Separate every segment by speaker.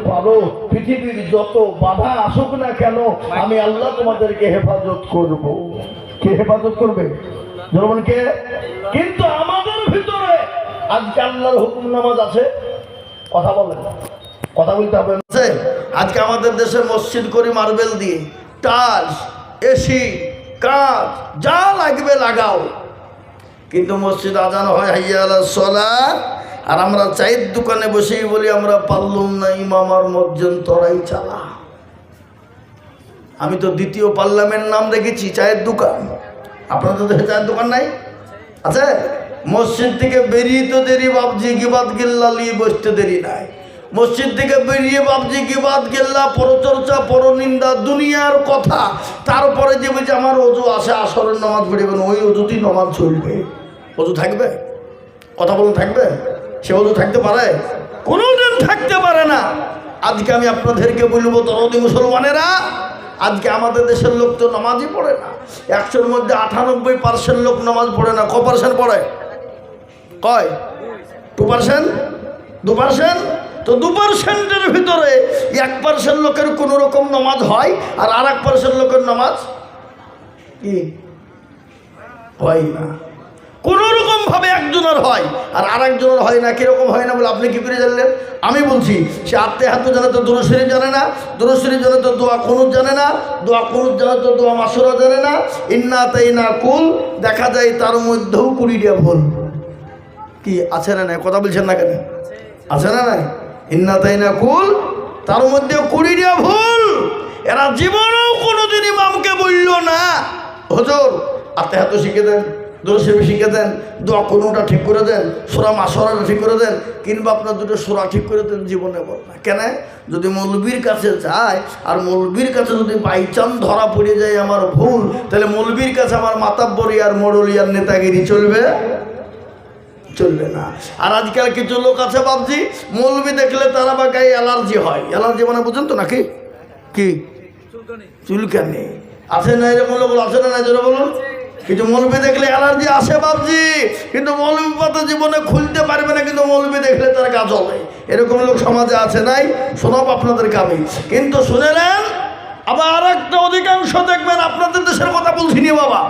Speaker 1: পারো, পৃথিবীর যত বাধা আসুক না কেন আমি আল্লাহ তোমাদেরকে হেফাজত করব। কে হেফাজত করবে? যেমন কে? কিন্তু আমাদের ভিতরে আজকে আল্লাহর হুকুম নামাজ আছে, কথা বলেন, কথা বলতে হবে। আজকে আমাদের দেশে মসজিদ করি মার্বেল দিয়ে, টাইলস, এসি, কাঁচ, যা লাগবে লাগাও, কিন্তু মসজিদ আজান হয় হাইয়া আলাস সালাত, আর আমরা চায়ের দোকানে বসেই বলি আমরা পারলুম না ইমাম আর মসজিদ তোরাই চালা। আমি তো দ্বিতীয় পার্লামেন্ট নাম রেখেছি চায়ের দোকান। আপনাদের দেশে চায়ের দোকান নাই? আছে? মসজিদ থেকে বেরিয়ে তো দেরি বাবজি গিবাদ গিল্লা নিয়ে বসতে দেরি নাই। মসজিদ থেকে বেরিয়ে বাবজি গিবাদ গিল্লা, পরচর্চা, পরনিন্দা, দুনিয়ার কথা, তারপরে যে বলছে আমার অজু আসে আসরের নামাজ পড়বেন, ওই অজুতেই নামাজ চলবে। অজু থাকবে? কথা বলুন, থাকবে? সে অজু থাকতে পারে? কোনোদিন থাকতে পারে না। আজকে আমি আপনাদেরকে বলবো দরদি মুসলমানেরা, আজকে আমাদের দেশের লোক তো নামাজই পড়ে না। 100-র মধ্যে 98% লোক নামাজ পড়ে না। ক পার্সেন্ট পড়ে? কয়? 2%? 2%? তো 2%-এর ভিতরে 1% লোকের কোনো রকম নামাজ হয়, আর 1% লোকের নামাজ কি হয় না। কোনো রকম ভাবে একজনের হয় আর আরেকজনের হয় না। কিরকম হয় না বলে আপনি কি করে জানলেন? আমি বলছি, সে আত্মে হাতে জানে তো দুরূদ শরীফ জানে না, দুরূদ শরীফ জানে তো দোয়া কুনুত জানে না, দোয়া কুনুত জানে তো দোয়া মাসুরা জানে না। ইন্না তাইনা কুল, দেখা যায় তার মধ্যেও 20টা ভুল। কি আছে না নাই? কথা বলছেন না কেন? আছে না নাই? ইন্না তাইনা কুল, তার মধ্যে 20টা ভুল। এরা জীবনেও কোনোদিন ইমামকে বলল না হুজুর আত্মে হাতে শিখে দেন, দুরূদ শরীফ শিখে দেন, দোয়া কুনুতটা ঠিক করে দেন, সূরা মাসুরাটা ঠিক করে দেন, কিংবা আপনার দুটো সূরা ঠিক করে দেন। জীবনে বল না কেন? যদি মৌলবীর কাছে যায় আর মৌলবীর কাছে যদি বাইচান ধরা পড়ে যায় আমার ভুল, তাহলে মৌলবীর কাছে আমার মাতাব্বরি আর মোড়লিয়ার নেতাগিরি চলবে? চলবে না। আর আজকাল কিছু লোক আছে বাবজি, মৌলবী দেখলে তারা বা গায়ে অ্যালার্জি হয়। অ্যালার্জি মানে বুঝেন তো নাকি? কি? চুলকানি। আছে না এরকম লোক? আছে না? জোরে বলুন। কিন্তু মৌলবী দেখলে অ্যালার্জি আসে বাবজি, কিন্তু মৌলবী পাতা জীবনে খুলতে পারবে না, কিন্তু মৌলবী দেখলে তার গা জ্বলে। এরকম লোক সমাজে আছে নাই? শোনাব আপনাদেরকে আমি। কিন্তু শুনে নেন, আবার আর একটা অধিকাংশ দেখবেন, আপনাদের দেশের কথা বলছি নি বাবা,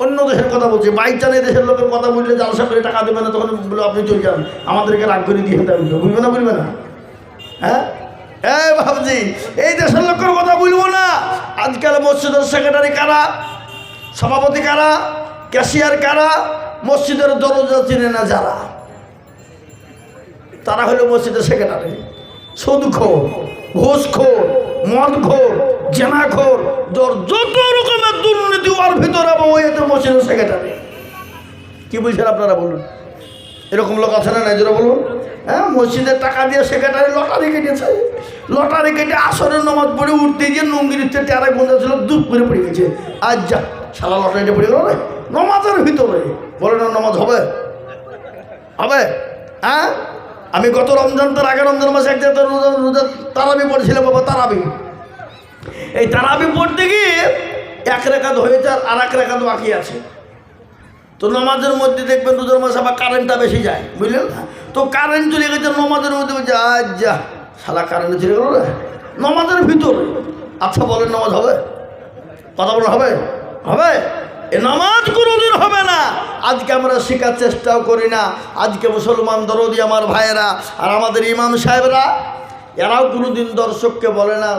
Speaker 1: অন্য দেশের কথা বলছি। বাইচানে দেশের লোকের কথা বললে জালসা করে টাকা দেবে না, তখন বলে আপনি চলে যান, আমাদেরকে রাগ করে দিয়ে বুঝবে না? বলবে না? হ্যাঁ এই ভাবছি, এই দেশের লোকের কথা বলবো না। আজকাল মসজিদের সেক্রেটারি কারা, সভাপতি কারা, ক্যাশিয়ার কারা, মসজিদের দরজা চিনে না যারা, তারা হলো মসজিদের সেক্রেটারি। সুদখোর, ঘুষখোর, মদখোর, জেনাখোর, যত রকমের দুর্নীতি ওর ভিতরে ওই তো মসজিদের সেক্রেটারি। কি বলছেন আপনারা বলুন? এরকম লোক আছে না? জোরে বলুন। হ্যাঁ, মসজিদের টাকা দিয়ে সেক্রেটারি লটারি কেটেছে। লটারি কেটে আসরের নামাজ পড়ে উঠতে গিয়ে নঙ্গিরিতে টেরা গুঁজা ছিল, দুধ করে পড়ে গেছে। আজ যা সারা লটারিটা পড়ে গেল নমাজের ভিতরে। বলে না নামাজ হবে? হবে? হ্যাঁ, আমি গত রমজান তার আগে রমজান মাসে এক জায়গায় রোজা তারাবি পড়েছিলাম বাবা। তারাবি, এই তারাবি পড়তে গিয়ে 1 রাকাত হয়েছে আর 1 রাকাত বাকি আছে। তো নামাজের মধ্যে দেখবেন রোজার মাসে আবার কারেন্টটা বেশি যায়, বুঝলেন না? তো কারেন্ট চলে গেছে নামাজের মধ্যে, বলছে আজ যা শালা কারেন্ট চলে গেল রে নামাজের ভিতরে। আচ্ছা বলেন নামাজ হবে? কথা বলা হবে? হবে? এ নামাজ কোনোদিন হবে না। আজকে আমরা শেখার চেষ্টাও করি না। আজকে মুসলমান দরদি আমার ভাইয়েরা আর আমাদের ইমাম সাহেবরা, এরাও কোনোদিন দর্শককে বলে না,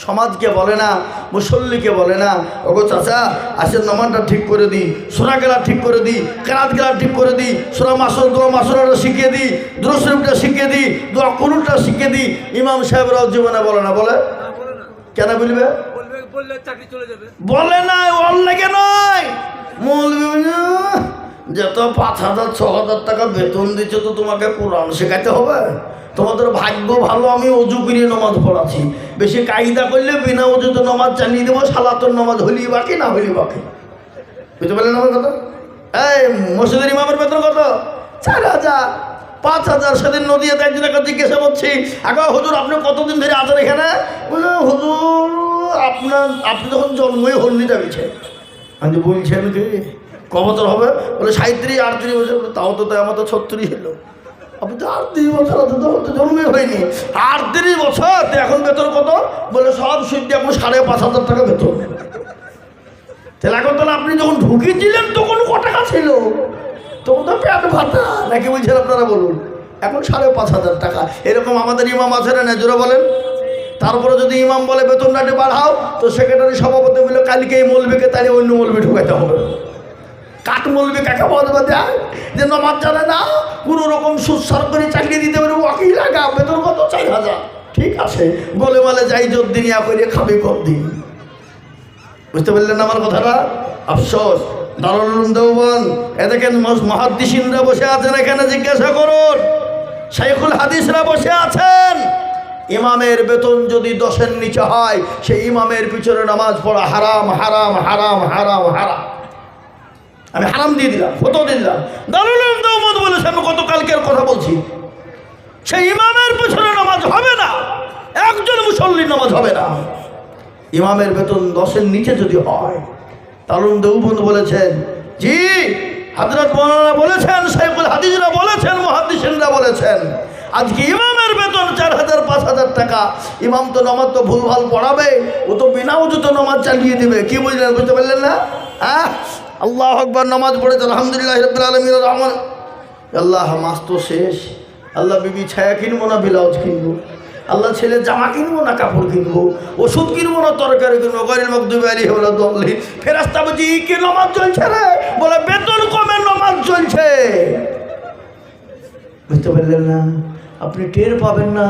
Speaker 1: সমাজকে বলে না, মুসল্লিকে বলে না, ওগো চাচা আসেন নামাজটা ঠিক করে দিই, সূরা গেলা ঠিক করে দিই, কেরাত গেলা ঠিক করে দিই, সূরা মাসুর দোয়া মাসুরাটা শিখিয়ে দিই, দুরূদ শরীফটা শিখিয়ে দিই, দোয়া কুনুতটা শিখিয়ে দিই। ইমাম সাহেবরাও জীবনে বলে না। বলে কেন? বলবে বলে না, ওর লাগে নয়। মৌলবী যত 5,000-6,000 টাকা বেতন দিচ্ছে, তো তোমাকে কোরআন শেখাতে হবে? তোমাদের ভাগ্য ভালো আমি অজু করিয়ে নামাজ পড়াচ্ছি। বেশি কায়দা করলে বিনা অজুতে নামাজ চালিয়ে দেবো, সালাতের নামাজ হলি বাকি না হলি বাকি। বুঝতে পারলেন আমার কথা? এই মসজিদের ইমামের বেতন কত? 4,000, 5,000। সেদিন নদীয়াতে একজনকে জিজ্ঞাসা করছি, আগে হুজুর আপনি কতদিন ধরে আছেন এখানে? হুজুর আপনি যখন জন্মই হননি যাবিছে। আমি বলছেন কি ক বছর হবে? বলে 37-38 বছর। তাও তো আমার তো 36 হলো। আপনি তো 38 বছর তো জন্মই হয়নি, 38 বছর এখন বেতন কত? বলে সব সুদ দিয়ে এখন 5,500 টাকা বেতন। তাহলে এখন তাহলে আপনি যখন ঢুকিয়েছিলেন তখন ক টাকা ছিল? তখন তো পেট ভাতা নাকি বলছেন আপনারা বলুন? এখন 5,500 টাকা। এরকম আমাদের ইমাম আছে না, জোরে বলেন। তারপরে যদি ইমাম বলে বেতনটা একটু বাড়াও, তো সেক্রেটারি সভাপতি বলে কালকে এই মৌলবীকে তাহলে অন্য মৌলবী ঢুকাইতে হবে। কাঠ মৌলবী কাকে বলবে দেয় যে নামাজ জানে না, কোনো রকম সুসার করে চাকরি দিতে পারে, ওয়াকিল লাগা, বেতন কত? 4,000। ঠিক আছে, বলে বলে যাই জোর দিন ইয়া করে খাবে কম দিন। বুঝতে পারলেন আমার কথাটা? আফসোস দারুল উলুম দেওবন্দ, এ দেখেন মুহাদ্দিসিনরা বসে আছেন এখানে, জিজ্ঞাসা করুন। শাইখুল হাদিসরা বসে আছেন। ইমামের বেতন যদি 10-এর নিচে হয়, সেই ইমামের পিছনে নামাজ পড়া হারাম, হারাম, হারাম, হারাম, হারাম। আমি হারাম দিয়ে দিলাম, ফতোয়া দিয়ে দিলাম। দারুল উলুম দেওবন্দ বলেছে, আমি গতকালকের কথা বলছি, সেই ইমামের পিছনে নামাজ হবে না, একজন মুসল্লির নামাজ হবে না। ইমামের বেতন 10-এর নিচে যদি হয়। দারুল উলুম দেওবন্দ বলেছেন, জি হযরত মাওলানা বলেছেন, শাইখুল হাদিসরা বলেছেন, মুহাদ্দিসিনরা বলেছেন, আজকে ইমামের বেতন 4,000-5,000 টাকা। ইমাম তো নামাজ তো ভুলভাল পড়াবে, ও তো বিনা উজুতে নামাজ চালিয়ে দিবে। কি বুঝলেন? বুঝতে পারলেন না? হ্যাঁ, আল্লাহু আকবার, নামাজ পড়েছে আলহামদুলিল্লাহ রাব্বিল আলামিন রহমান। আল্লাহ মাস তো শেষ, আল্লাহ বিবি ছায়া কিনবো না ব্লাউজ কিনবো, আল্লাহ ছেলে জামা কিনবো না কাপড় কিনবো, ওষুধ কিনবো না তরকারি কিনবো, গরিল মকদুবি আলাইহি ওয়া দল্লি। ফেরেশতা বলছে কি নামাজ চলছে রে? বলে বেতন কমে নামাজ চলছে। বুঝতে পারলেন না? আপনি টের পাবেন না,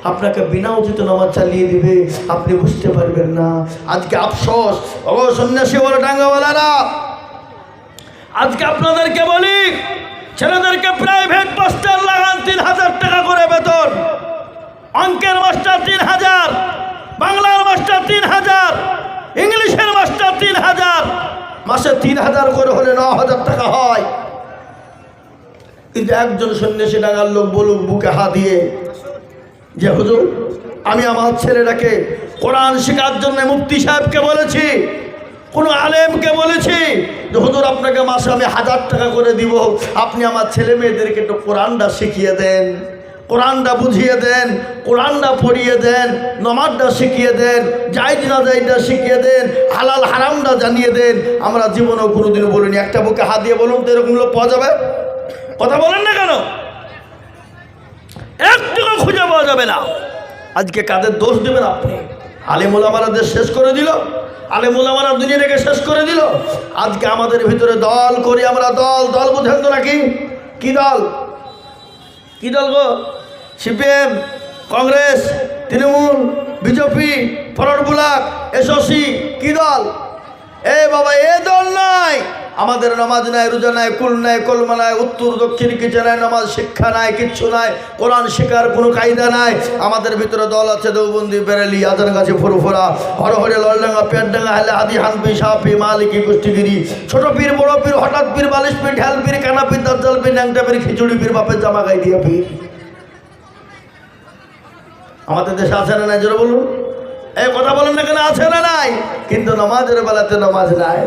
Speaker 1: আপনাকে বিনা উচিত নামাজ চালিয়ে দিবে, আপনি বুঝতে পারবেন না। আজকে আফসোস, ও সন্ন্যাসী বলে ডাঙ্গাওয়ালারা, আজকে আপনাদেরকে বলি, ছেলেদেরকে প্রাইভেট মাস্টার লাগান, 3,000 টাকা করে বেতন। অঙ্কের মাস্টার 3,000, বাংলার মাস্টার 3,000, ইংলিশের মাস্টার 3,000। মাসে 3,000 করে হলে 9,000 টাকা হয়। কিন্তু একজন সন্ন্যাসী ডাঙ্গার লোক বলুক বুকে হাত দিয়ে যে হুজুর, আমি আমার ছেলেটাকে কোরআন শেখার জন্য মুফতি সাহেবকে বলেছি, কোনো আলেমকে বলেছি যে হুজুর আপনাকে মাসে আমি 1,000 টাকা করে দিব, আপনি আমার ছেলে মেয়েদেরকে একটু কোরআনটা শিখিয়ে দেন, কোরআনটা বুঝিয়ে দেন, কোরআনটা পড়িয়ে দেন, নামাজটা শিখিয়ে দেন, জায়েজ না জায়েজটা শিখিয়ে দেন, হালাল হারামটা জানিয়ে দেন। আমরা জীবনেও কোনোদিনও বলিনি। একটা বুকে হাত দিয়ে বলুন তো এরকম লোক পাওয়া যাবে? কথা বলেন না কেন? একটুকু খুঁজে পাওয়া যাবে না। আজকে কাদের দোষ দেবেন আপনি? আলেম ওলামারা দেশ শেষ করে দিল, আলেম ওলামারা দুনিয়াটাকে শেষ করে দিল। আজকে আমাদের ভিতরে দল করি আমরা, দল দল বুঝেন তো নাকি? কি দল? কি দল গো? CPM, Congress, Trinamool, BJP, forward bloc, SOC, কি দল? এ বাবা, এ দল নাই। আমাদের নামাজ নাই, রোজা নাই, কুল নাই, কলমা নাই, উত্তর দক্ষিণ কিছু নাই, নামাজ শিক্ষা নাই, কিচ্ছু নাই, কোরআন শেখার কোনো কায়দা নাই। আমাদের ভিতরে দল আছে দেওবন্দি, বেরেলি, আজান গাছে ফুরফুরা, হরহরে, ললডাঙ্গা, পেটডাঙ্গা, হেলে, হাদি, হানফি, শাফি, মালিকি, কুষ্টিগিরি, ছোট পীর, বড় পীর, হঠাৎ পীর, বালিশ পীর, ঢাল পীর, কানা পীর, দাজ্জাল পীর, ন্যাংটা পীর, খিচুড়ি পীর, বাপের জামা গায়ে দিয়া পীর। আমাদের দেশে আছে না নাই? জোরে বলুন। এই কথা বলেন না কেন? আছে না নাই? কিন্তু নামাজের বেলাতে নামাজ নাই।